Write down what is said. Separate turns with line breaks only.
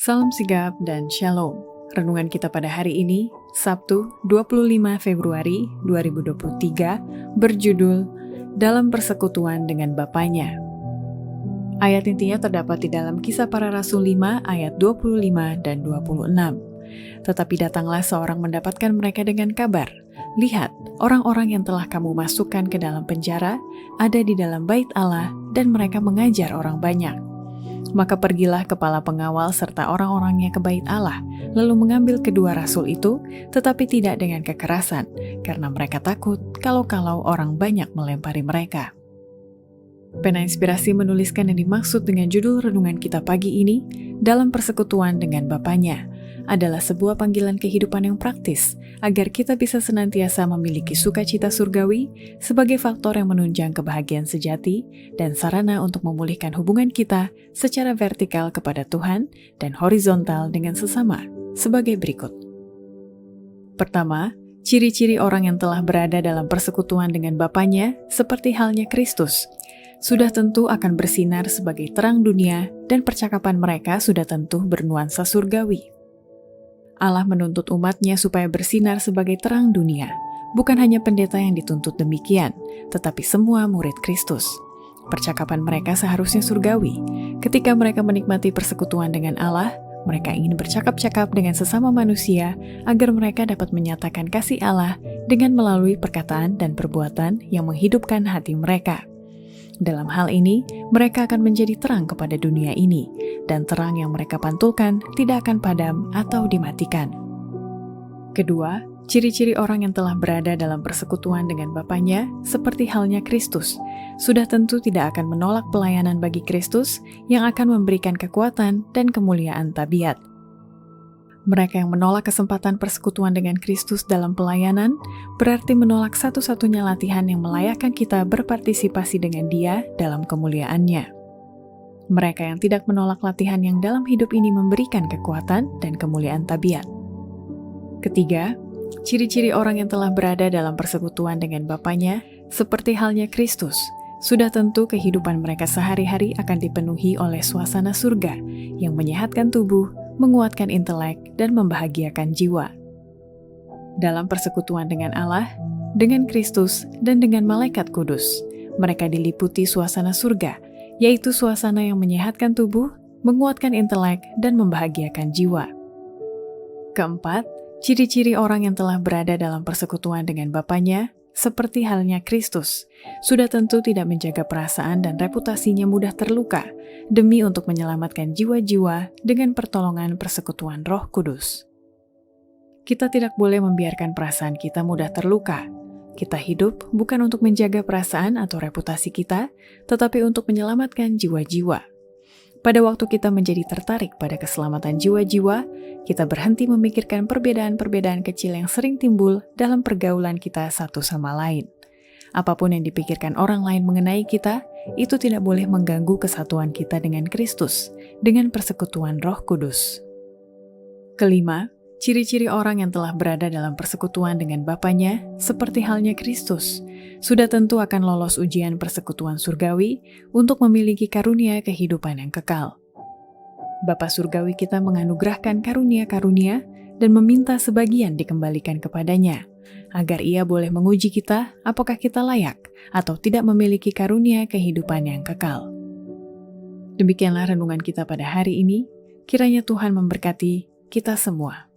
Salam sigap dan shalom. Renungan kita pada hari ini, Sabtu 25 Februari 2023, berjudul Dalam Persekutuan dengan Bapanya. Ayat intinya terdapat di dalam Kisah Para Rasul 5 ayat 25 dan 26. Tetapi datanglah seorang mendapatkan mereka dengan kabar, "Lihat, orang-orang yang telah kamu masukkan ke dalam penjara ada di dalam bait Allah dan mereka mengajar orang banyak." Maka pergilah kepala pengawal serta orang-orangnya ke bait Allah, lalu mengambil kedua rasul itu, tetapi tidak dengan kekerasan, karena mereka takut kalau-kalau orang banyak melempari mereka. Pena Inspirasi menuliskan yang dimaksud dengan judul renungan kita pagi ini, dalam persekutuan dengan Bapanya, adalah sebuah panggilan kehidupan yang praktis, agar kita bisa senantiasa memiliki sukacita surgawi sebagai faktor yang menunjang kebahagiaan sejati dan sarana untuk memulihkan hubungan kita secara vertikal kepada Tuhan dan horizontal dengan sesama, sebagai berikut. Pertama, ciri-ciri orang yang telah berada dalam persekutuan dengan Bapanya, seperti halnya Kristus, sudah tentu akan bersinar sebagai terang dunia dan percakapan mereka sudah tentu bernuansa surgawi. Allah menuntut umatnya supaya bersinar sebagai terang dunia, bukan hanya pendeta yang dituntut demikian, tetapi semua murid Kristus. Percakapan mereka seharusnya surgawi. Ketika mereka menikmati persekutuan dengan Allah, mereka ingin bercakap-cakap dengan sesama manusia agar mereka dapat menyatakan kasih Allah dengan melalui perkataan dan perbuatan yang menghidupkan hati mereka. Dalam hal ini, mereka akan menjadi terang kepada dunia ini, dan terang yang mereka pantulkan tidak akan padam atau dimatikan. Kedua, ciri-ciri orang yang telah berada dalam persekutuan dengan Bapanya, seperti halnya Kristus, sudah tentu tidak akan menolak pelayanan bagi Kristus yang akan memberikan kekuatan dan kemuliaan tabiat. Mereka yang menolak kesempatan persekutuan dengan Kristus dalam pelayanan berarti menolak satu-satunya latihan yang melayakkan kita berpartisipasi dengan Dia dalam kemuliaannya. Mereka yang tidak menolak latihan yang dalam hidup ini memberikan kekuatan dan kemuliaan tabiat. Ketiga, ciri-ciri orang yang telah berada dalam persekutuan dengan Bapanya, seperti halnya Kristus, sudah tentu kehidupan mereka sehari-hari akan dipenuhi oleh suasana surga yang menyehatkan tubuh, menguatkan intelek, dan membahagiakan jiwa. Dalam persekutuan dengan Allah, dengan Kristus, dan dengan malaikat kudus, mereka diliputi suasana surga, yaitu suasana yang menyehatkan tubuh, menguatkan intelek, dan membahagiakan jiwa. Keempat, ciri-ciri orang yang telah berada dalam persekutuan dengan Bapanya, seperti halnya Kristus, sudah tentu tidak menjaga perasaan dan reputasinya mudah terluka, demi untuk menyelamatkan jiwa-jiwa dengan pertolongan persekutuan Roh Kudus. Kita tidak boleh membiarkan perasaan kita mudah terluka. Kita hidup bukan untuk menjaga perasaan atau reputasi kita, tetapi untuk menyelamatkan jiwa-jiwa. Pada waktu kita menjadi tertarik pada keselamatan jiwa-jiwa, kita berhenti memikirkan perbedaan-perbedaan kecil yang sering timbul dalam pergaulan kita satu sama lain. Apapun yang dipikirkan orang lain mengenai kita, itu tidak boleh mengganggu kesatuan kita dengan Kristus, dengan persekutuan Roh Kudus. Kelima, ciri-ciri orang yang telah berada dalam persekutuan dengan Bapanya, seperti halnya Kristus, sudah tentu akan lolos ujian persekutuan surgawi untuk memiliki karunia kehidupan yang kekal. Bapa surgawi kita menganugerahkan karunia-karunia dan meminta sebagian dikembalikan kepadanya, agar Ia boleh menguji kita apakah kita layak atau tidak memiliki karunia kehidupan yang kekal. Demikianlah renungan kita pada hari ini. Kiranya Tuhan memberkati kita semua.